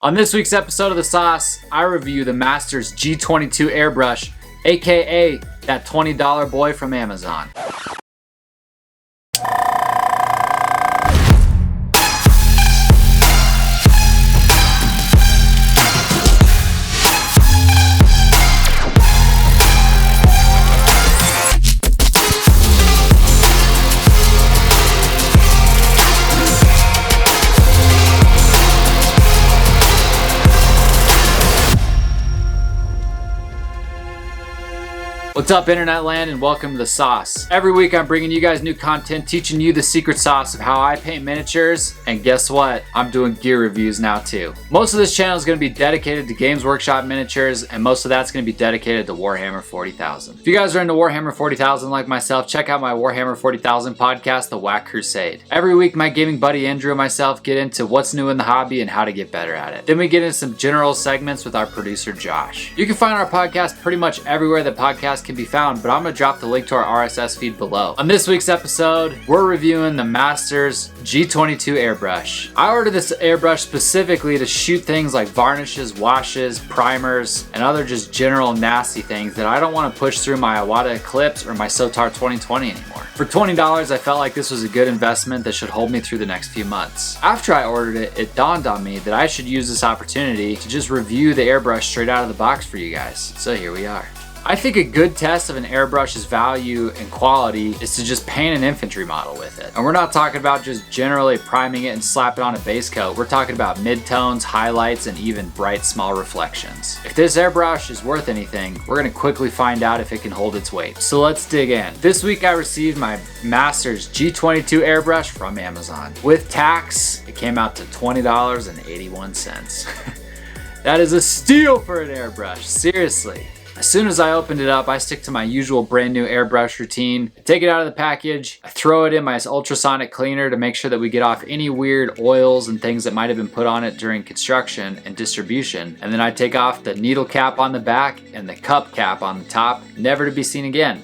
On this week's episode of The Sauce, I review the Master's G22 airbrush, aka that $20 boy from Amazon. What's up, internet land, and welcome to The Sauce. Every week I'm bringing you guys new content, teaching you the secret sauce of how I paint miniatures, and guess what? I'm doing gear reviews now too. Most of this channel is going to be dedicated to Games Workshop miniatures, and most of that's going to be dedicated to Warhammer 40,000. If you guys are into Warhammer 40,000 like myself, check out my Warhammer 40,000 podcast, The Whack Crusade. Every week my gaming buddy Andrew and myself get into what's new in the hobby and how to get better at it. Then we get into some general segments with our producer Josh. You can find our podcast pretty much everywhere that podcasts can be found, but I'm going to drop the link to our RSS feed below. On this week's episode, we're reviewing the Master's G22 airbrush. I ordered this airbrush specifically to shoot things like varnishes, washes, primers, and other just general nasty things that I don't want to push through my Iwata Eclipse or my Sotar 2020 anymore. For $20, I felt like this was a good investment that should hold me through the next few months. After I ordered it, it dawned on me that I should use this opportunity to just review the airbrush straight out of the box for you guys. So here we are. I think a good test of an airbrush's value and quality is to just paint an infantry model with it. And we're not talking about just generally priming it and slapping on a base coat. We're talking about midtones, highlights, and even bright small reflections. If this airbrush is worth anything, we're gonna quickly find out if it can hold its weight. So let's dig in. This week I received my Master's G22 airbrush from Amazon. With tax, it came out to $20.81. That is a steal for an airbrush, seriously. As soon as I opened it up, I stick to my usual brand new airbrush routine. I take it out of the package, I throw it in my ultrasonic cleaner to make sure that we get off any weird oils and things that might have been put on it during construction and distribution. And then I take off the needle cap on the back and the cup cap on the top, never to be seen again.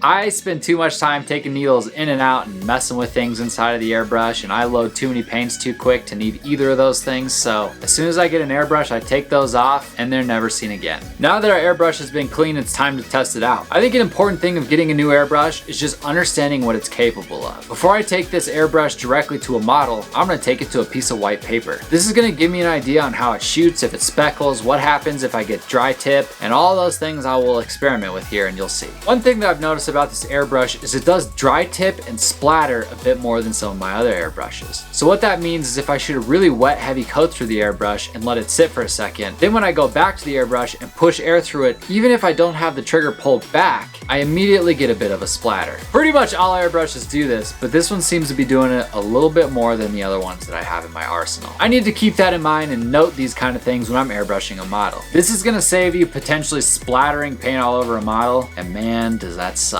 I spend too much time taking needles in and out and messing with things inside of the airbrush, and I load too many paints too quick to need either of those things, so as soon as I get an airbrush, I take those off and they're never seen again. Now that our airbrush has been cleaned, it's time to test it out. I think an important thing of getting a new airbrush is just understanding what it's capable of. Before I take this airbrush directly to a model, I'm going to take it to a piece of white paper. This is going to give me an idea on how it shoots, if it speckles, what happens if I get dry tip, and all those things I will experiment with here and you'll see. One thing that I've noticed about this airbrush is it does dry tip and splatter a bit more than some of my other airbrushes. So what that means is if I shoot a really wet heavy coat through the airbrush and let it sit for a second, then when I go back to the airbrush and push air through it, even if I don't have the trigger pulled back, I immediately get a bit of a splatter. Pretty much all airbrushes do this, but this one seems to be doing it a little bit more than the other ones that I have in my arsenal. I need to keep that in mind and note these kind of things when I'm airbrushing a model. This is gonna save you potentially splattering paint all over a model, and man, does that suck.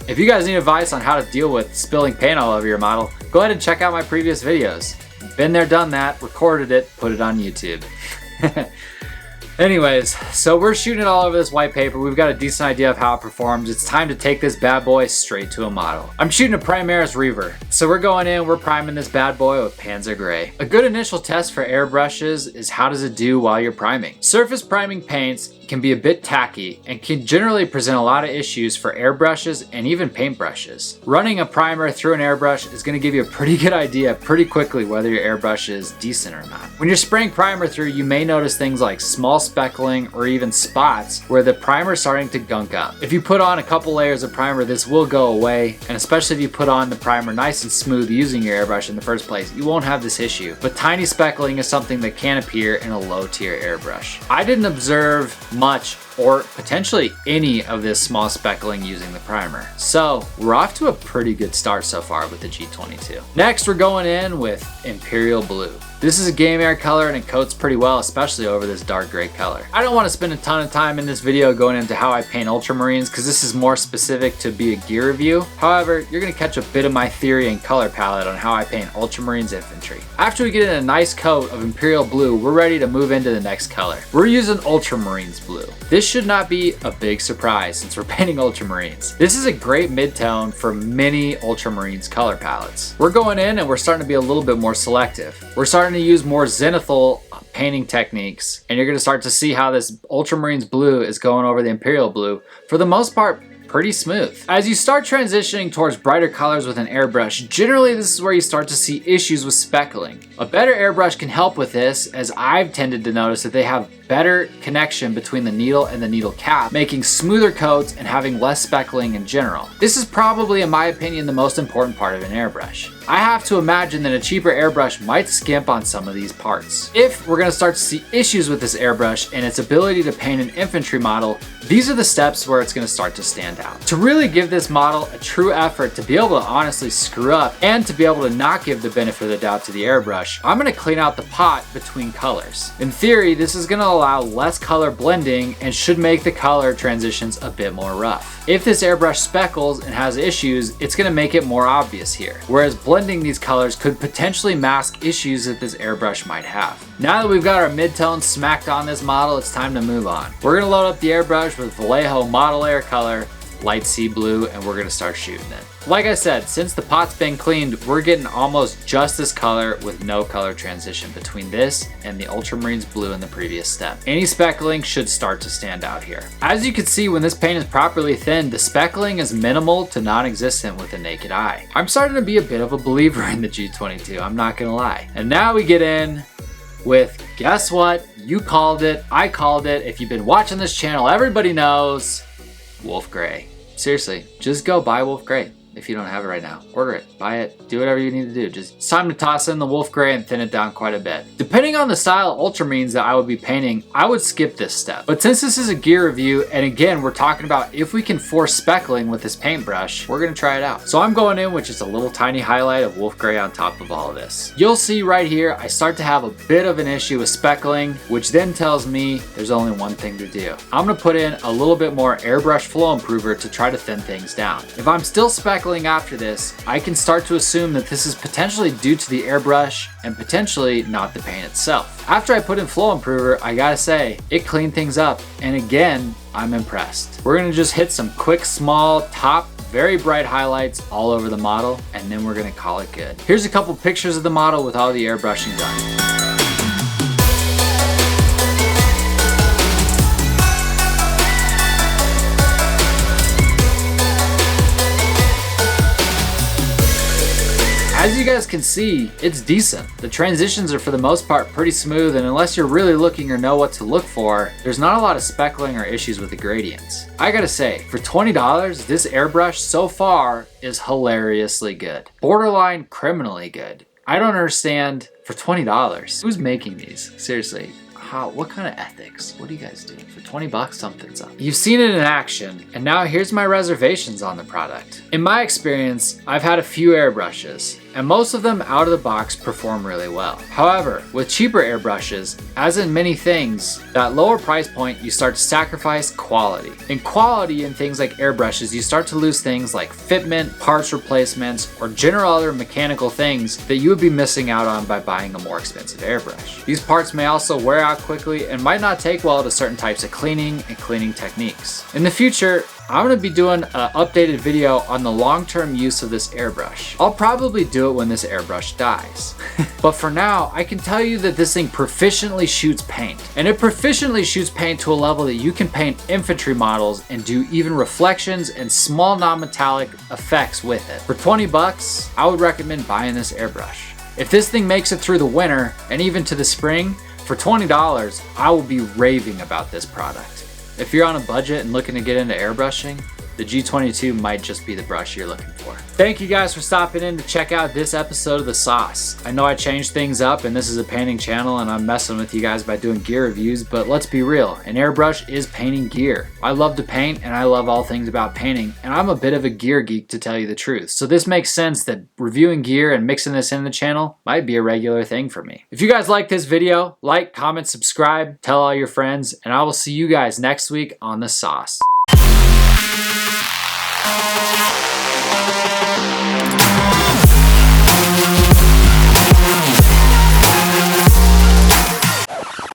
If you guys need advice on how to deal with spilling paint all over your model, go ahead and check out my previous videos. Been there, done that, recorded it, put it on YouTube. Anyways, so we're shooting it all over this white paper. We've got a decent idea of how it performs. It's time to take this bad boy straight to a model. I'm shooting a Primaris Reaver. So we're going in, we're priming this bad boy with Panzer Gray. A good initial test for airbrushes is how does it do while you're priming. Surface priming paints can be a bit tacky and can generally present a lot of issues for airbrushes and even paintbrushes. Running a primer through an airbrush is going to give you a pretty good idea pretty quickly whether your airbrush is decent or not. When you're spraying primer through, you may notice things like small speckling or even spots where the primer is starting to gunk up. If you put on a couple layers of primer, this will go away, and especially if you put on the primer nice and smooth using your airbrush in the first place, you won't have this issue. But tiny speckling is something that can appear in a low tier airbrush. I didn't observe much or potentially any of this small speckling using the primer. So we're off to a pretty good start so far with the G22. Next, we're going in with Imperial Blue. This is a game air color and it coats pretty well, especially over this dark gray color. I don't want to spend a ton of time in this video going into how I paint ultramarines because this is more specific to be a gear review. However, you're going to catch a bit of my theory and color palette on how I paint ultramarines infantry. After we get in a nice coat of Imperial Blue, we're ready to move into the next color. We're using Ultramarines Blue. This this should not be a big surprise since we're painting ultramarines. This is a great mid-tone for many ultramarines color palettes. We're going in and we're starting to be a little bit more selective. We're starting to use more zenithal painting techniques, and you're going to start to see how this ultramarines blue is going over the imperial blue. For the most part, pretty smooth. As you start transitioning towards brighter colors with an airbrush, generally this is where you start to see issues with speckling. A better airbrush can help with this, as I've tended to notice that they have better connection between the needle and the needle cap, making smoother coats and having less speckling in general. This is probably, in my opinion, the most important part of an airbrush. I have to imagine that a cheaper airbrush might skimp on some of these parts. If we're going to start to see issues with this airbrush and its ability to paint an infantry model, these are the steps where it's going to start to stand out. To really give this model a true effort to be able to honestly screw up and to be able to not give the benefit of the doubt to the airbrush, I'm going to clean out the pot between colors. In theory, this is going to allow less color blending and should make the color transitions a bit more rough. If this airbrush speckles and has issues, it's going to make it more obvious here, whereas blending these colors could potentially mask issues that this airbrush might have. Now that we've got our mid-tone smacked on this model, it's time to move on. We're going to load up the airbrush with Vallejo Model Air Color Light Sea Blue, and we're going to start shooting it. Like I said, since the pot's been cleaned, we're getting almost just this color with no color transition between this and the ultramarines blue in the previous step. Any speckling should start to stand out here. As you can see, when this paint is properly thinned, the speckling is minimal to non-existent with the naked eye. I'm starting to be a bit of a believer in the G22, I'm not gonna lie. And now we get in with, guess what? You called it, I called it. If you've been watching this channel, everybody knows Wolf Gray. Seriously, just go buy Wolf Gray. If you don't have it right now, order it, buy it, do whatever you need to do. It's time to toss in the Wolf Gray and thin it down quite a bit. Depending on the style of ultramarines that I would be painting, I would skip this step. But since this is a gear review, and again, we're talking about if we can force speckling with this paintbrush, we're gonna try it out. So I'm going in with just a little tiny highlight of Wolf Gray on top of all of this. You'll see right here, I start to have a bit of an issue with speckling, which then tells me there's only one thing to do. I'm gonna put in a little bit more airbrush flow improver to try to thin things down. If I'm still speckling after this, I can start to assume that this is potentially due to the airbrush and potentially not the paint itself. After I put in flow improver, I gotta say, it cleaned things up, and again, I'm impressed. We're gonna just hit some quick, small, top, very bright highlights all over the model, and then we're gonna call it good. Here's a couple pictures of the model with all the airbrushing done. As you guys can see, it's decent. The transitions are for the most part pretty smooth, and unless you're really looking or know what to look for, there's not a lot of speckling or issues with the gradients. I gotta say, for $20, this airbrush so far is hilariously good. Borderline criminally good. I don't understand, for $20, who's making these? Seriously. What kind of ethics? What do you guys do? For 20 bucks, something's up. You've seen it in action, and now here's my reservations on the product. In my experience, I've had a few airbrushes, and most of them out of the box perform really well. However, with cheaper airbrushes, as in many things, that lower price point, you start to sacrifice quality. In quality in things like airbrushes, you start to lose things like fitment, parts replacements, or general other mechanical things that you would be missing out on by buying a more expensive airbrush. These parts may also wear out quickly and might not take well to certain types of cleaning and cleaning techniques. In the future, I'm going to be doing an updated video on the long-term use of this airbrush. I'll probably do it when this airbrush dies. But for now, I can tell you that this thing proficiently shoots paint. And it proficiently shoots paint to a level that you can paint infantry models and do even reflections and small non-metallic effects with it. For 20 bucks, I would recommend buying this airbrush. If this thing makes it through the winter and even to the spring, for $20, I will be raving about this product. If you're on a budget and looking to get into airbrushing, the G22 might just be the brush you're looking for. Thank you guys for stopping in to check out this episode of The Sauce. I know I changed things up and this is a painting channel and I'm messing with you guys by doing gear reviews, but let's be real, an airbrush is painting gear. I love to paint and I love all things about painting, and I'm a bit of a gear geek to tell you the truth. So this makes sense that reviewing gear and mixing this in the channel might be a regular thing for me. If you guys like this video, like, comment, subscribe, tell all your friends, and I will see you guys next week on The Sauce.